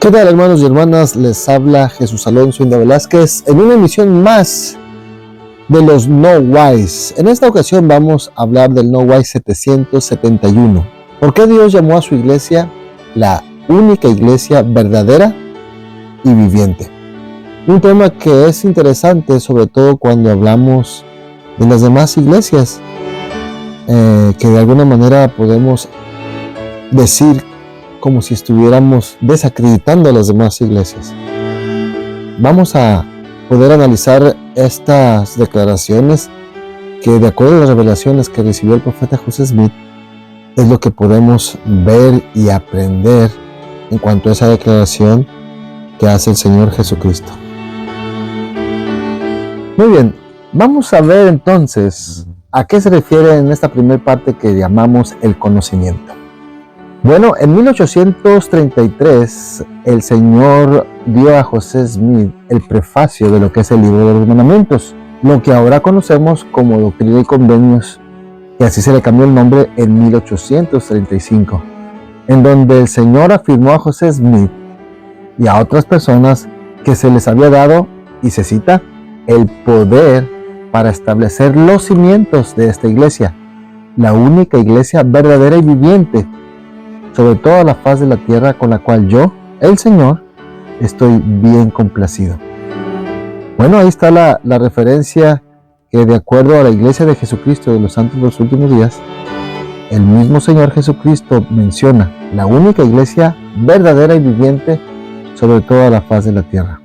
¿Qué tal, hermanos y hermanas? Les habla Jesús Alonso Inda Velázquez en una emisión más de los No Wise. En esta ocasión vamos a hablar del No Wise 771. ¿Por qué Dios llamó a su iglesia la única iglesia verdadera y viviente? Un tema que es interesante, sobre todo cuando hablamos de las demás iglesias, que de alguna manera podemos decir como si estuviéramos desacreditando a las demás iglesias. Vamos a poder analizar estas declaraciones que, de acuerdo a las revelaciones que recibió el profeta José Smith, es lo que podemos ver y aprender en cuanto a esa declaración que hace el Señor Jesucristo. Muy bien, vamos a ver entonces a qué se refiere en esta primera parte que llamamos el conocimiento. Bueno, en 1833 el Señor dio a José Smith el prefacio de lo que es el Libro de los Mandamientos, lo que ahora conocemos como Doctrina y Convenios, y así se le cambió el nombre en 1835, en donde el Señor afirmó a José Smith y a otras personas que se les había dado, y se cita, el poder para establecer los cimientos de esta iglesia, la única iglesia verdadera y viviente, sobre toda la faz de la tierra, con la cual yo, el Señor, estoy bien complacido. Bueno, ahí está la referencia que, de acuerdo a la Iglesia de Jesucristo de los Santos de los Últimos Días, el mismo Señor Jesucristo menciona la única iglesia verdadera y viviente sobre toda la faz de la tierra.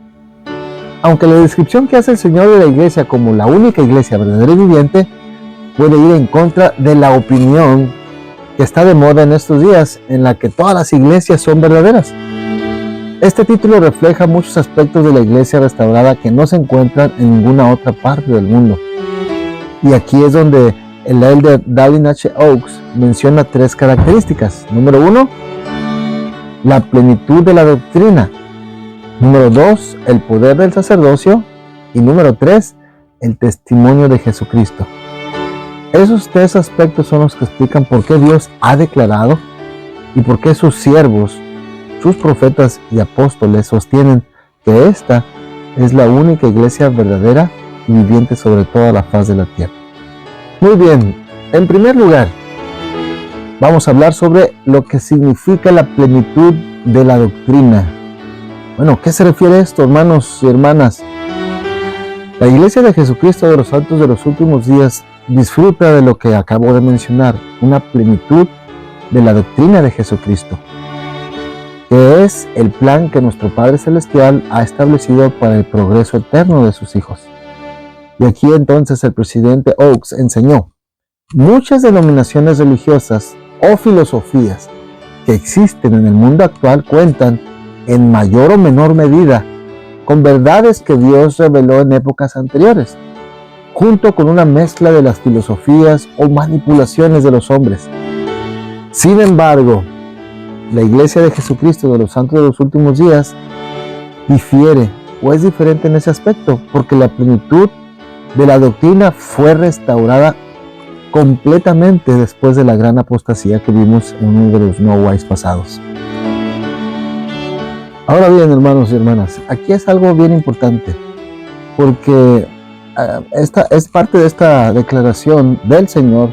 Aunque la descripción que hace el Señor de la iglesia como la única iglesia verdadera y viviente puede ir en contra de la opinión que está de moda en estos días, en la que todas las iglesias son verdaderas. Este título refleja muchos aspectos de la iglesia restaurada que no se encuentran en ninguna otra parte del mundo. Y aquí es donde el elder Dallin H. Oaks menciona tres características. Número 1, la plenitud de la doctrina. Número 2, el poder del sacerdocio. Y número 3, el testimonio de Jesucristo. Esos tres aspectos son los que explican por qué Dios ha declarado y por qué sus siervos, sus profetas y apóstoles sostienen que esta es la única iglesia verdadera y viviente sobre toda la faz de la tierra. Muy bien, en primer lugar, vamos a hablar sobre lo que significa la plenitud de la doctrina. Bueno, ¿qué se refiere a esto, hermanos y hermanas? La iglesia de Jesucristo de los Santos de los Últimos Días disfruta de lo que acabo de mencionar, una plenitud de la doctrina de Jesucristo, que es el plan que nuestro Padre Celestial ha establecido para el progreso eterno de sus hijos. Y aquí entonces el presidente Oaks enseñó: muchas denominaciones religiosas o filosofías que existen en el mundo actual cuentan, en mayor o menor medida, con verdades que Dios reveló en épocas anteriores, junto con una mezcla de las filosofías o manipulaciones de los hombres. Sin embargo, la Iglesia de Jesucristo de los Santos de los Últimos Días difiere o es diferente en ese aspecto, porque la plenitud de la doctrina fue restaurada completamente después de la gran apostasía que vimos en uno de los No Wise pasados. Ahora bien, hermanos y hermanas, aquí es algo bien importante, porque esta es parte de esta declaración del Señor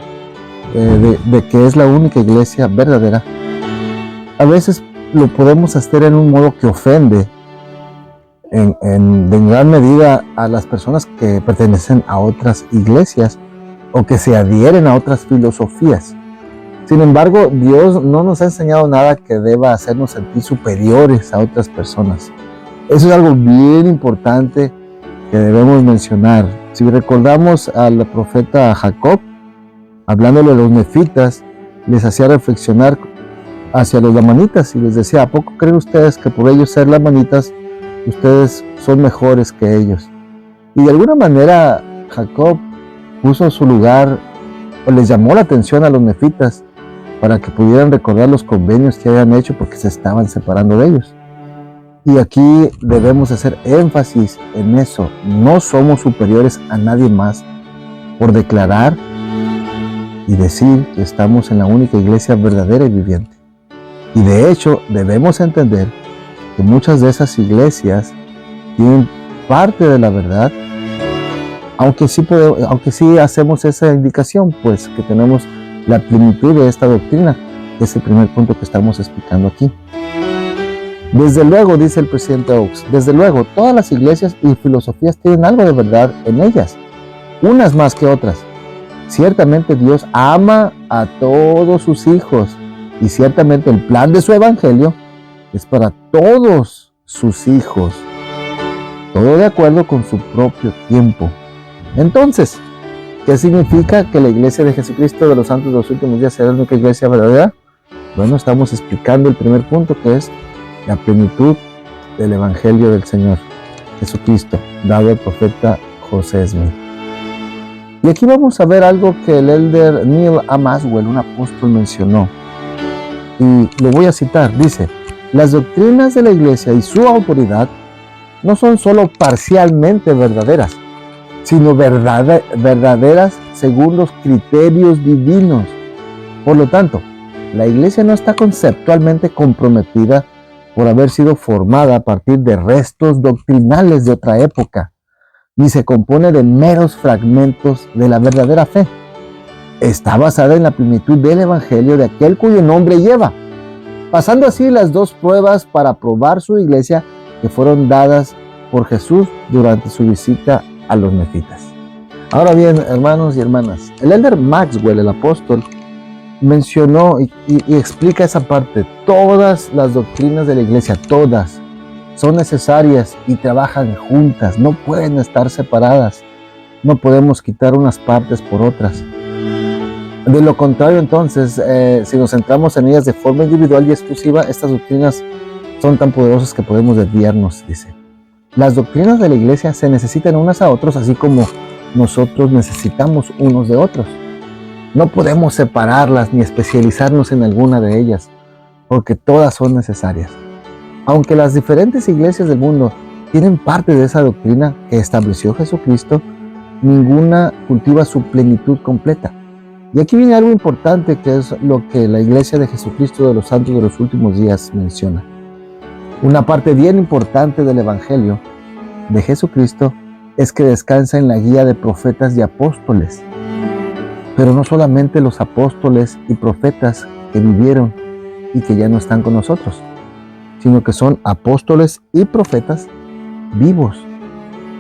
de que es la única iglesia verdadera. A veces lo podemos hacer en un modo que ofende en gran medida a las personas que pertenecen a otras iglesias o que se adhieren a otras filosofías. Sin embargo, Dios no nos ha enseñado nada que deba hacernos sentir superiores a otras personas. Eso es algo bien importante que debemos mencionar. Si recordamos al profeta Jacob, hablándole de los nefitas, les hacía reflexionar hacia los lamanitas y les decía: ¿a poco creen ustedes que por ellos ser lamanitas, ustedes son mejores que ellos? Y de alguna manera Jacob puso en su lugar, o les llamó la atención a los nefitas para que pudieran recordar los convenios que habían hecho, porque se estaban separando de ellos. Y aquí debemos hacer énfasis en eso. No somos superiores a nadie más por declarar y decir que estamos en la única iglesia verdadera y viviente. Y de hecho debemos entender que muchas de esas iglesias tienen parte de la verdad, aunque sí hacemos esa indicación, pues que tenemos la plenitud de esta doctrina, que es el primer punto que estamos explicando aquí. Desde luego, dice el presidente Oaks, desde luego, todas las iglesias y filosofías tienen algo de verdad en ellas, unas más que otras. Ciertamente Dios ama a todos sus hijos y ciertamente el plan de su evangelio es para todos sus hijos, todo de acuerdo con su propio tiempo. Entonces, ¿qué significa que la iglesia de Jesucristo de los santos de los últimos días sea la única iglesia verdadera? Bueno, estamos explicando el primer punto, que es la plenitud del evangelio del Señor Jesucristo, dado al profeta José Smith. Y aquí vamos a ver algo que el elder Neil A. Maxwell, un apóstol, mencionó. Y lo voy a citar. Dice: las doctrinas de la iglesia y su autoridad no son solo parcialmente verdaderas, sino verdaderas según los criterios divinos. Por lo tanto, la iglesia no está conceptualmente comprometida por haber sido formada a partir de restos doctrinales de otra época, ni se compone de meros fragmentos de la verdadera fe. Está basada en la plenitud del evangelio de aquel cuyo nombre lleva, pasando así las dos pruebas para probar su iglesia que fueron dadas por Jesús durante su visita a los nefitas. Ahora bien, hermanos y hermanas, el elder Maxwell, el apóstol, mencionó y explica esa parte. Todas las doctrinas de la iglesia, todas, son necesarias y trabajan juntas, no pueden estar separadas. No podemos quitar unas partes por otras. De lo contrario, entonces, si nos centramos en ellas de forma individual y exclusiva, estas doctrinas son tan poderosas que podemos desviarnos, dice. Las doctrinas de la iglesia se necesitan unas a otros, así como nosotros necesitamos unos de otros. No podemos separarlas ni especializarnos en alguna de ellas, porque todas son necesarias. Aunque las diferentes iglesias del mundo tienen parte de esa doctrina que estableció Jesucristo, ninguna cultiva su plenitud completa. Y aquí viene algo importante, que es lo que la iglesia de Jesucristo de los santos de los últimos días menciona. Una parte bien importante del evangelio de Jesucristo es que descansa en la guía de profetas y apóstoles. Pero no solamente los apóstoles y profetas que vivieron y que ya no están con nosotros, sino que son apóstoles y profetas vivos,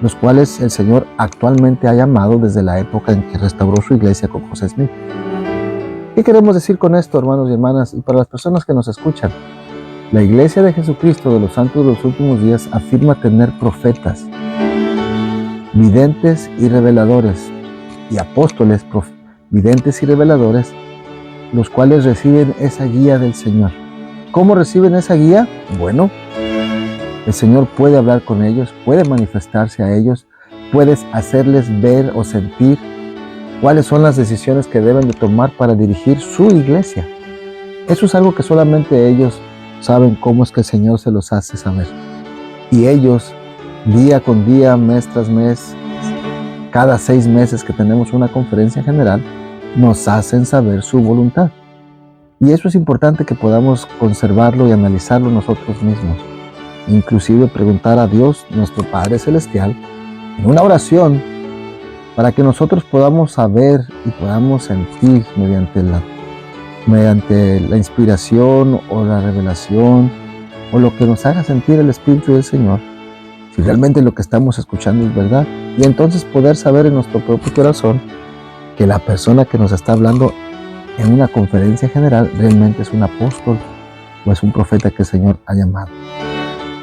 los cuales el Señor actualmente ha llamado desde la época en que restauró su iglesia con José Smith. ¿Qué queremos decir con esto, hermanos y hermanas? Y para las personas que nos escuchan, la iglesia de Jesucristo de los santos de los últimos días afirma tener profetas, videntes y reveladores, y apóstoles, videntes y reveladores, los cuales reciben esa guía del Señor. ¿Cómo reciben esa guía? Bueno, el Señor puede hablar con ellos, puede manifestarse a ellos, puedes hacerles ver o sentir cuáles son las decisiones que deben de tomar para dirigir su iglesia. Eso es algo que solamente ellos saben cómo es que el Señor se los hace saber. Y ellos, día con día, mes tras mes, cada 6 meses que tenemos una conferencia general, nos hacen saber su voluntad. Y eso es importante que podamos conservarlo y analizarlo nosotros mismos. Inclusive preguntar a Dios, nuestro Padre Celestial, en una oración, para que nosotros podamos saber y podamos sentir mediante la inspiración o la revelación o lo que nos haga sentir el Espíritu del Señor, si realmente lo que estamos escuchando es verdad. Y entonces poder saber en nuestro propio corazón que la persona que nos está hablando en una conferencia general realmente es un apóstol o es un profeta que el Señor ha llamado.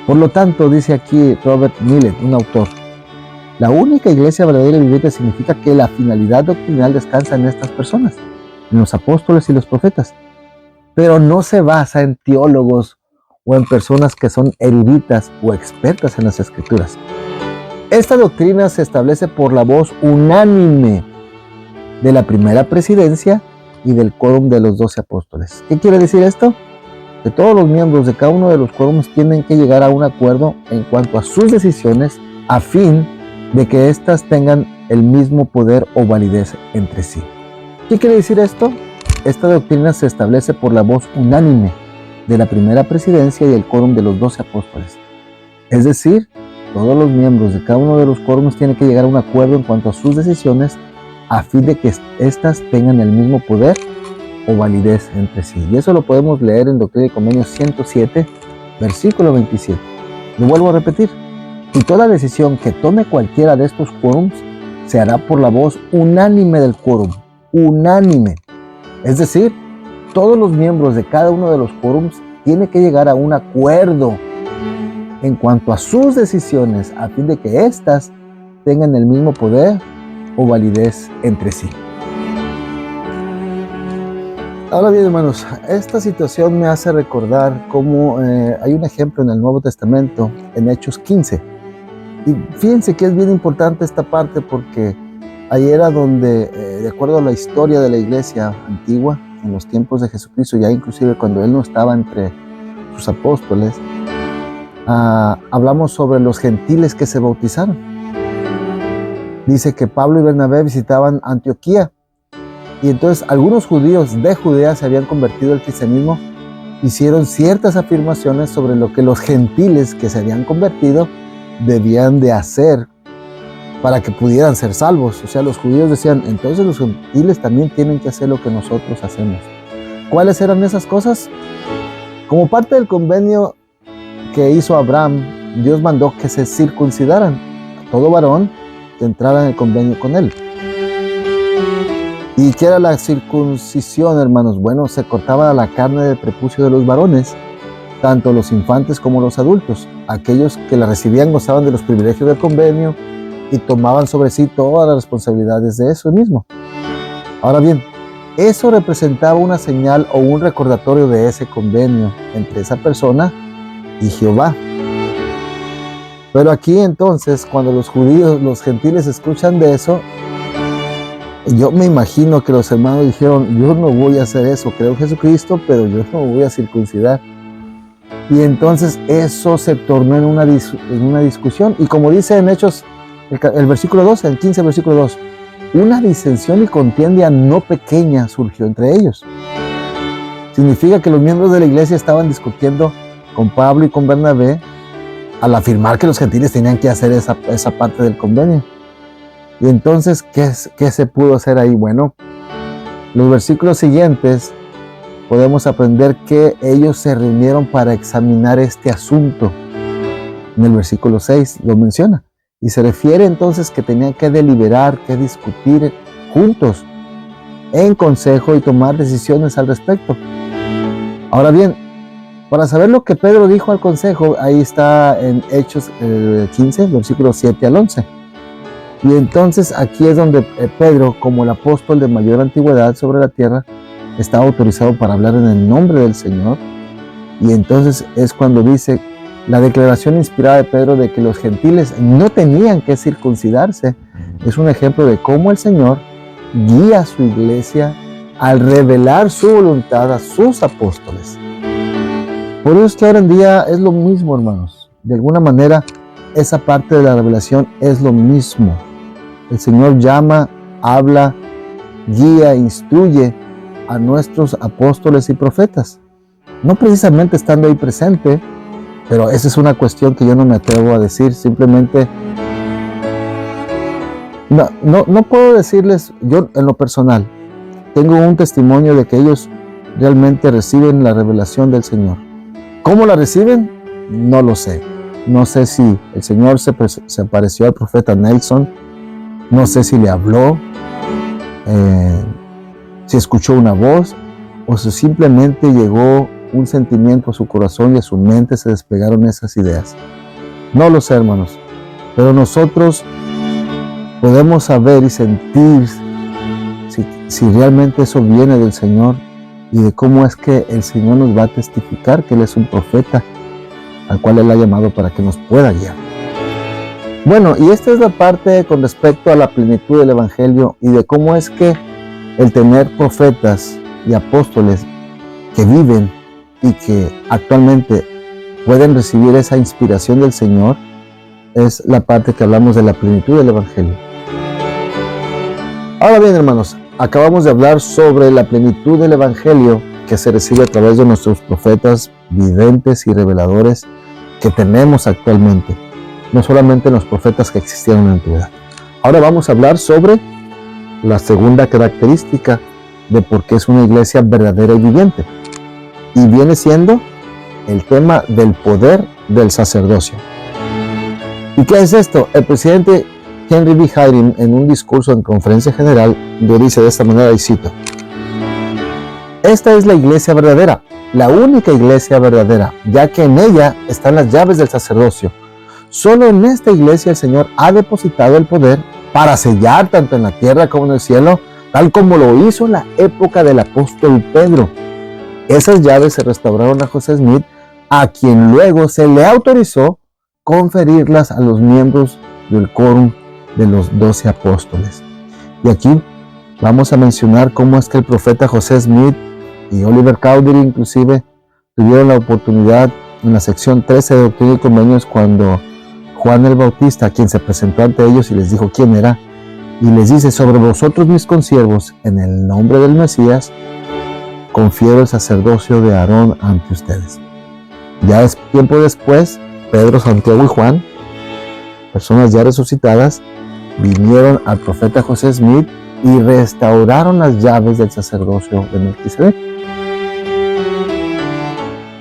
Por lo tanto, dice aquí Robert Millet, un autor, la única iglesia verdadera y viviente significa que la finalidad doctrinal descansa en estas personas, en los apóstoles y los profetas, pero no se basa en teólogos o en personas que son eruditas o expertas en las Escrituras. Esta doctrina se establece por la voz unánime de la primera presidencia y del quórum de los 12 apóstoles. ¿Qué quiere decir esto? Que todos los miembros de cada uno de los quórums tienen que llegar a un acuerdo en cuanto a sus decisiones a fin de que éstas tengan el mismo poder o validez entre sí. ¿Qué quiere decir esto? Esta doctrina se establece por la voz unánime de la primera presidencia y el quórum de los 12 apóstoles. Es decir, todos los miembros de cada uno de los quórums tienen que llegar a un acuerdo en cuanto a sus decisiones a fin de que éstas tengan el mismo poder o validez entre sí. Y eso lo podemos leer en Doctrina y Convenios 107, versículo 27. Lo vuelvo a repetir. Y toda decisión que tome cualquiera de estos quórums se hará por la voz unánime del quórum. Unánime. Es decir, todos los miembros de cada uno de los quórums tienen que llegar a un acuerdo en cuanto a sus decisiones a fin de que éstas tengan el mismo poder o validez entre sí. Ahora bien, hermanos, esta situación me hace recordar cómo hay un ejemplo en el Nuevo Testamento, en Hechos 15. Y fíjense que es bien importante esta parte porque ahí era donde, de acuerdo a la historia de la iglesia antigua, en los tiempos de Jesucristo, ya inclusive cuando Él no estaba entre sus apóstoles, hablamos sobre los gentiles que se bautizaron. Dice que Pablo y Bernabé visitaban Antioquía y entonces algunos judíos de Judea se habían convertido al cristianismo, hicieron ciertas afirmaciones sobre lo que los gentiles que se habían convertido debían de hacer para que pudieran ser salvos. O sea, los judíos decían, entonces los gentiles también tienen que hacer lo que nosotros hacemos. ¿Cuáles eran esas cosas? Como parte del convenio que hizo Abraham, Dios mandó que se circuncidaran a todo varón que entrara en el convenio con él. ¿Y qué era la circuncisión, hermanos? Bueno, se cortaba la carne del prepucio de los varones, tanto los infantes como los adultos. Aquellos que la recibían gozaban de los privilegios del convenio y tomaban sobre sí todas las responsabilidades de eso mismo. Ahora bien, eso representaba una señal o un recordatorio de ese convenio entre esa persona y Jehová. Pero aquí entonces, cuando los judíos, los gentiles escuchan de eso, yo me imagino que los hermanos dijeron, yo no voy a hacer eso, creo en Jesucristo, pero yo no voy a circuncidar. Y entonces eso se tornó en una discusión. Y como dice en Hechos, el versículo 2, el 15 versículo 2, una disensión y contienda no pequeña surgió entre ellos. Significa que los miembros de la iglesia estaban discutiendo con Pablo y con Bernabé al afirmar que los gentiles tenían que hacer esa parte del convenio. Y entonces, ¿qué se pudo hacer ahí? Bueno, los versículos siguientes podemos aprender que ellos se reunieron para examinar este asunto. En el versículo 6 lo menciona. Y se refiere entonces que tenían que deliberar, que discutir juntos en consejo y tomar decisiones al respecto. Ahora bien, para saber lo que Pedro dijo al consejo, ahí está en Hechos 15, versículos 7 al 11. Y entonces aquí es donde Pedro, como el apóstol de mayor antigüedad sobre la tierra, está autorizado para hablar en el nombre del Señor. Y entonces es cuando dice la declaración inspirada de Pedro de que los gentiles no tenían que circuncidarse. Es un ejemplo de cómo el Señor guía a su iglesia al revelar su voluntad a sus apóstoles. Por eso es que ahora en día es lo mismo, hermanos. De alguna manera, esa parte de la revelación es lo mismo. El Señor llama, habla, guía, instruye a nuestros apóstoles y profetas. No precisamente estando ahí presente, pero esa es una cuestión que yo no me atrevo a decir. Simplemente, no puedo decirles, yo en lo personal, tengo un testimonio de que ellos realmente reciben la revelación del Señor. ¿Cómo la reciben? No lo sé. No sé si el Señor se apareció al profeta Nelson, no sé si le habló, si escuchó una voz, o si simplemente llegó un sentimiento a su corazón y a su mente se despegaron esas ideas. No lo sé, hermanos, pero nosotros podemos saber y sentir si realmente eso viene del Señor y de cómo es que el Señor nos va a testificar que Él es un profeta al cual Él ha llamado para que nos pueda guiar. Bueno, y esta es la parte con respecto a la plenitud del Evangelio y de cómo es que el tener profetas y apóstoles que viven y que actualmente pueden recibir esa inspiración del Señor es la parte que hablamos de la plenitud del Evangelio. Ahora bien, hermanos, acabamos de hablar sobre la plenitud del Evangelio que se recibe a través de nuestros profetas, videntes y reveladores que tenemos actualmente, no solamente los profetas que existieron en la antigüedad. Ahora vamos a hablar sobre la segunda característica de por qué es una iglesia verdadera y viviente, y viene siendo el tema del poder del sacerdocio. ¿Y qué es esto? El presidente Henry B. Eyring, en un discurso en conferencia general, lo dice de esta manera, y cito: esta es la iglesia verdadera, la única iglesia verdadera, ya que en ella están las llaves del sacerdocio. Solo en esta iglesia el Señor ha depositado el poder para sellar tanto en la tierra como en el cielo, tal como lo hizo en la época del apóstol Pedro. Esas llaves se restauraron a José Smith, a quien luego se le autorizó conferirlas a los miembros del quórum de los 12 apóstoles. Y aquí vamos a mencionar cómo es que el profeta José Smith y Oliver Cowdery inclusive tuvieron la oportunidad en la sección 13 de Doctrina y Convenios, cuando Juan el Bautista, quien se presentó ante ellos y les dijo quién era, y les dice: sobre vosotros mis consiervos, en el nombre del Mesías, confiero el sacerdocio de Aarón ante ustedes. Ya es tiempo después, Pedro, Santiago y Juan, personas ya resucitadas, vinieron al profeta José Smith y restauraron las llaves del sacerdocio de Melquisedec.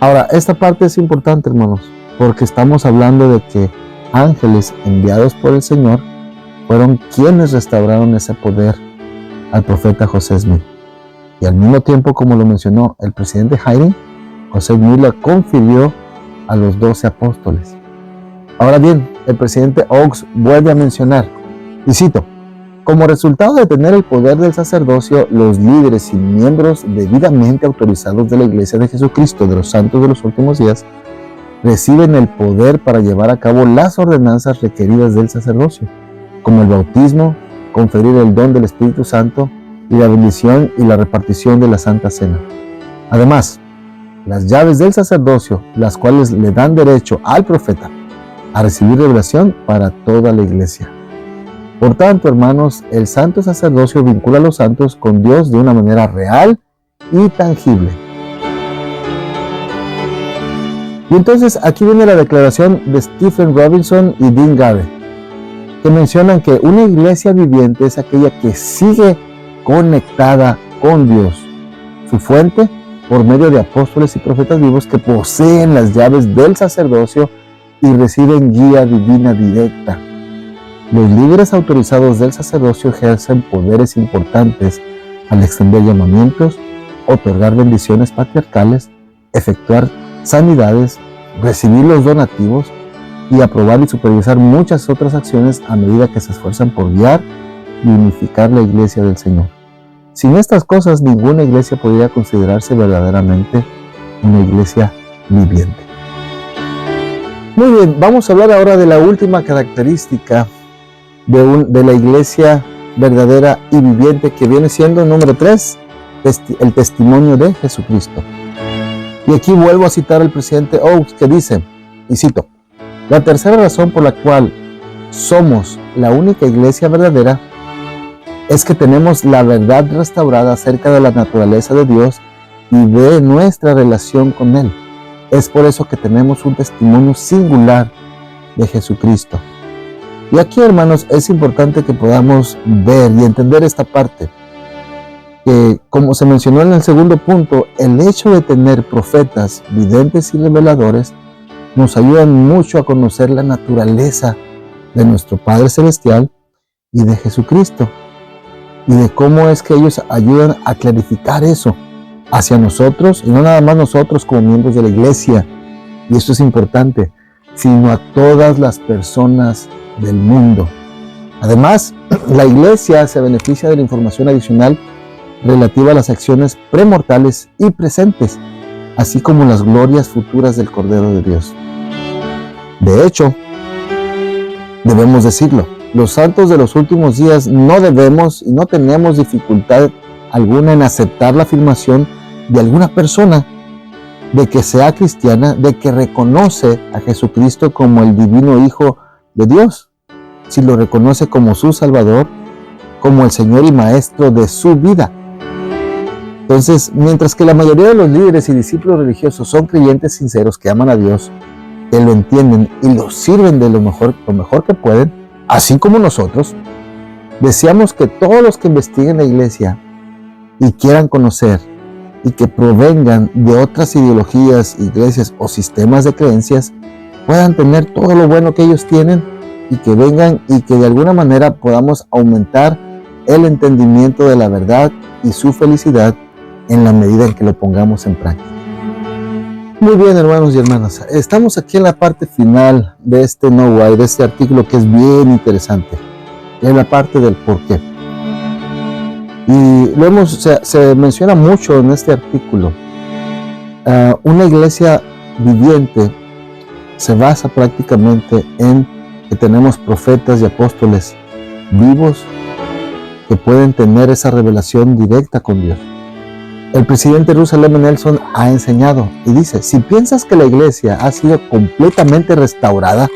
Ahora, esta parte es importante, hermanos, porque estamos hablando de que ángeles enviados por el Señor fueron quienes restauraron ese poder al profeta José Smith. Y al mismo tiempo, como lo mencionó el presidente Eyring, José Smith la confirió a los 12 apóstoles. Ahora bien, el presidente Oaks vuelve a mencionar, y cito: como resultado de tener el poder del sacerdocio, los líderes y miembros debidamente autorizados de la Iglesia de Jesucristo de los Santos de los Últimos Días reciben el poder para llevar a cabo las ordenanzas requeridas del sacerdocio, como el bautismo, conferir el don del Espíritu Santo y la bendición y la repartición de la Santa Cena. Además, las llaves del sacerdocio, las cuales le dan derecho al profeta a recibir revelación para toda la iglesia. Por tanto, hermanos, el santo sacerdocio vincula a los santos con Dios de una manera real y tangible. Y entonces aquí viene la declaración de Stephen Robinson y Dean Garrett, que mencionan que una iglesia viviente es aquella que sigue conectada con Dios, su fuente, por medio de apóstoles y profetas vivos que poseen las llaves del sacerdocio y reciben guía divina directa. Los líderes autorizados del sacerdocio ejercen poderes importantes al extender llamamientos, otorgar bendiciones patriarcales, efectuar sanidades, recibir los donativos y aprobar y supervisar muchas otras acciones a medida que se esfuerzan por guiar y unificar la iglesia del Señor. Sin estas cosas, ninguna iglesia podría considerarse verdaderamente una iglesia viviente. Muy bien, vamos a hablar ahora de la última característica de la iglesia verdadera y viviente, que viene siendo, número 3, el testimonio de Jesucristo. Y aquí vuelvo a citar al presidente Oaks, que dice, y cito: la tercera razón por la cual somos la única iglesia verdadera es que tenemos la verdad restaurada acerca de la naturaleza de Dios y de nuestra relación con Él. Es por eso que tenemos un testimonio singular de Jesucristo. Y aquí, hermanos, es importante que podamos ver y entender esta parte, que, como se mencionó en el segundo punto, el hecho de tener profetas, videntes y reveladores nos ayudan mucho a conocer la naturaleza de nuestro Padre Celestial y de Jesucristo, y de cómo es que ellos ayudan a clarificar eso hacia nosotros, y no nada más nosotros como miembros de la iglesia, y esto es importante, sino a todas las personas del mundo. Además, la iglesia se beneficia de la información adicional relativa a las acciones premortales y presentes, así como las glorias futuras del Cordero de Dios. De hecho, debemos decirlo, los santos de los últimos días no debemos y no tenemos dificultad alguna en aceptar la afirmación de alguna persona de que sea cristiana, de que reconoce a Jesucristo como el divino Hijo de Dios, si lo reconoce como su Salvador, como el Señor y Maestro de su vida. Entonces, mientras que la mayoría de los líderes y discípulos religiosos son creyentes sinceros que aman a Dios, que lo entienden y lo sirven de lo mejor que pueden, así como nosotros, deseamos que todos los que investiguen la iglesia y quieran conocer y que provengan de otras ideologías, iglesias o sistemas de creencias, puedan tener todo lo bueno que ellos tienen y que vengan y que de alguna manera podamos aumentar el entendimiento de la verdad y su felicidad en la medida en que lo pongamos en práctica. Muy bien, hermanos y hermanas, estamos aquí en la parte final de este No Way, de este artículo que es bien interesante, en la parte del por qué. Y se menciona mucho en este artículo. Una iglesia viviente se basa prácticamente en que tenemos profetas y apóstoles vivos que pueden tener esa revelación directa con Dios. El presidente Russell M. Nelson ha enseñado y dice: si piensas que la iglesia ha sido completamente restaurada,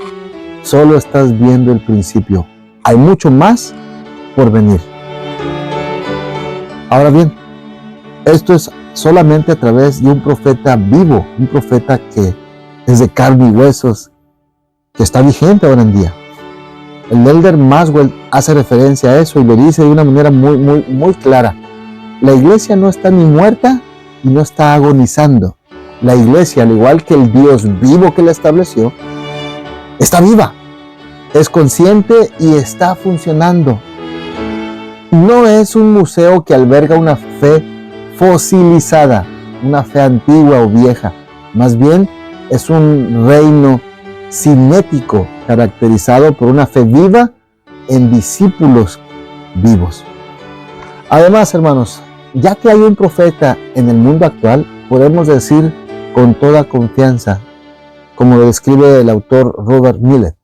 solo estás viendo el principio. Hay mucho más por venir. Ahora bien, esto es solamente a través de un profeta vivo, un profeta que es de carne y huesos, que está vigente ahora en día. El elder Maxwell hace referencia a eso y lo dice de una manera muy clara. La iglesia no está ni muerta y no está agonizando. La iglesia, al igual que el Dios vivo que la estableció, está viva, es consciente y está funcionando. No es un museo que alberga una fe fosilizada, una fe antigua o vieja. Más bien es un reino cinético caracterizado por una fe viva en discípulos vivos. Además, hermanos, ya que hay un profeta en el mundo actual, podemos decir con toda confianza, como lo describe el autor Robert Millet: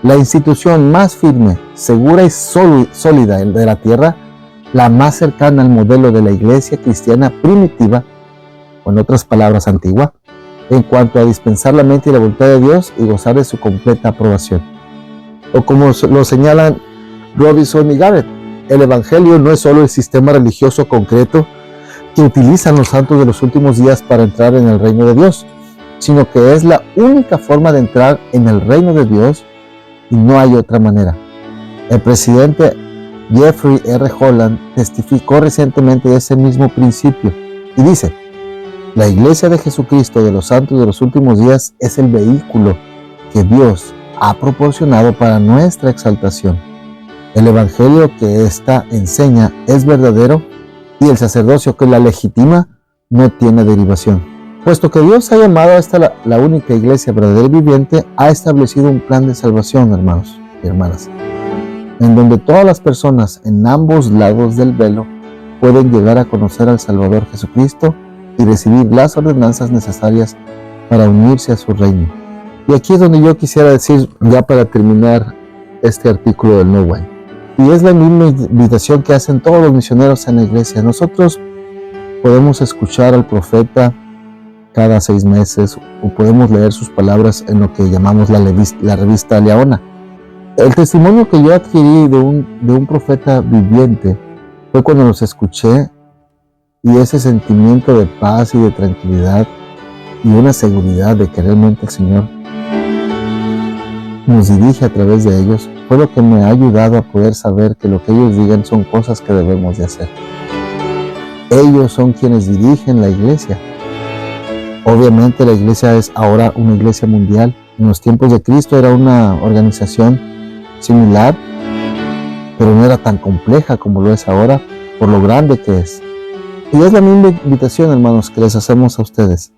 la institución más firme, segura y sólida de la tierra, la más cercana al modelo de la iglesia cristiana primitiva, o en otras palabras, antigua, en cuanto a dispensar la mente y la voluntad de Dios y gozar de su completa aprobación. O como lo señalan Robinson y Garrett, el Evangelio no es solo el sistema religioso concreto que utilizan los santos de los últimos días para entrar en el reino de Dios, sino que es la única forma de entrar en el reino de Dios y no hay otra manera. El presidente Jeffrey R. Holland testificó recientemente de ese mismo principio y dice: la iglesia de Jesucristo de los santos de los últimos días es el vehículo que Dios ha proporcionado para nuestra exaltación. El evangelio que ésta enseña es verdadero y el sacerdocio que la legitima no tiene derivación. Puesto que Dios ha llamado a esta la única iglesia verdadera y viviente, ha establecido un plan de salvación, hermanos y hermanas, en donde todas las personas en ambos lados del velo pueden llegar a conocer al Salvador Jesucristo y recibir las ordenanzas necesarias para unirse a su reino. Y aquí es donde yo quisiera decir, ya para terminar este artículo del No Way, y es la misma invitación que hacen todos los misioneros en la iglesia. Nosotros podemos escuchar al profeta cada 6 meses o podemos leer sus palabras en lo que llamamos la revista Leona. El testimonio que yo adquirí de un profeta viviente fue cuando los escuché, y ese sentimiento de paz y de tranquilidad y una seguridad de que realmente el Señor nos dirige a través de ellos fue lo que me ha ayudado a poder saber que lo que ellos digan son cosas que debemos de hacer. Ellos son quienes dirigen la iglesia. Obviamente la iglesia es ahora una iglesia mundial. En los tiempos de Cristo era una organización similar, pero no era tan compleja como lo es ahora, por lo grande que es. Y es la misma invitación, hermanos, que les hacemos a ustedes.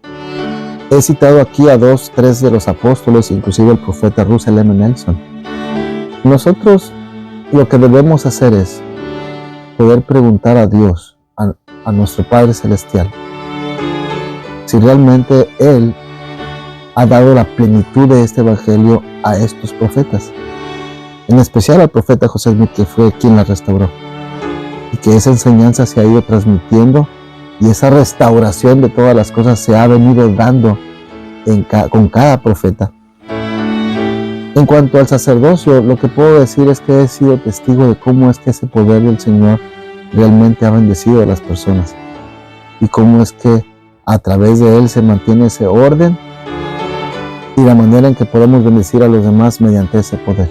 He citado aquí a 2, 3 de los apóstoles, inclusive el profeta Russell M. Nelson. Nosotros lo que debemos hacer es poder preguntar a Dios, a nuestro Padre Celestial, si realmente Él ha dado la plenitud de este evangelio a estos profetas, en especial al profeta José Smith, que fue quien la restauró, y que esa enseñanza se ha ido transmitiendo y esa restauración de todas las cosas se ha venido dando con cada profeta. En cuanto al sacerdocio, lo que puedo decir es que he sido testigo de cómo es que ese poder del Señor realmente ha bendecido a las personas. y cómo es que a través de él se mantiene ese orden y la manera en que podemos bendecir a los demás mediante ese poder.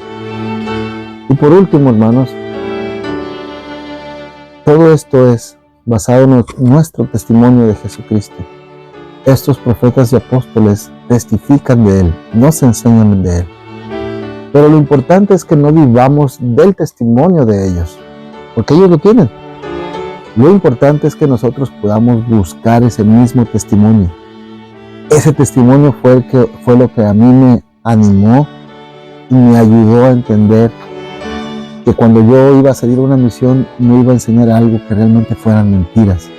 Y por último, hermanos, todo esto es basado en nuestro testimonio de Jesucristo. Estos profetas y apóstoles testifican de Él, nos enseñan de Él. Pero lo importante es que no vivamos del testimonio de ellos, porque ellos lo tienen. Lo importante es que nosotros podamos buscar ese mismo testimonio. Ese testimonio fue lo que a mí me animó y me ayudó a entender que cuando yo iba a salir a una misión no iba a enseñar algo que realmente fueran mentiras.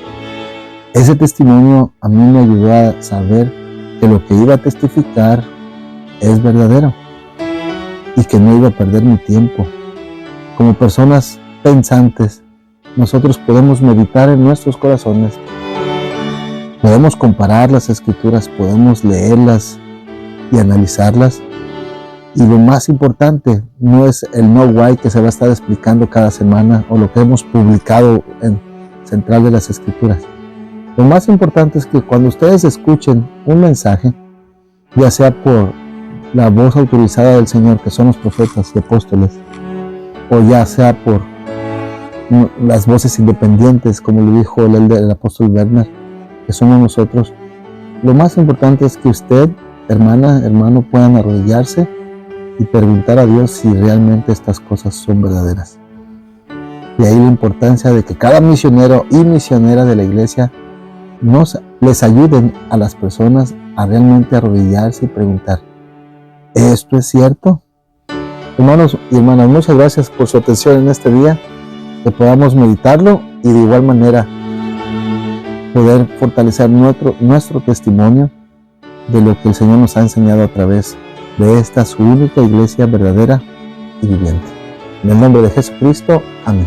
Ese testimonio a mí me ayudó a saber que lo que iba a testificar es verdadero y que no iba a perder mi tiempo. Como personas pensantes, nosotros podemos meditar en nuestros corazones, podemos comparar las escrituras, podemos leerlas y analizarlas. Y lo más importante no es el no why que se va a estar explicando cada semana o lo que hemos publicado en Central de las Escrituras. Lo más importante es que cuando ustedes escuchen un mensaje, ya sea por la voz autorizada del Señor, que son los profetas y apóstoles, o ya sea por las voces independientes, como lo dijo el apóstol Werner, que somos nosotros, lo más importante es que usted, hermana, hermano, puedan arrodillarse y preguntar a Dios si realmente estas cosas son verdaderas. Y ahí la importancia de que cada misionero y misionera de la iglesia les ayuden a las personas a realmente arrodillarse y preguntar, ¿esto es cierto? Hermanos y hermanas, muchas gracias por su atención en este día, que podamos meditarlo y de igual manera poder fortalecer nuestro testimonio de lo que el Señor nos ha enseñado a través de esta su única iglesia verdadera y viviente. En el nombre de Jesucristo, amén.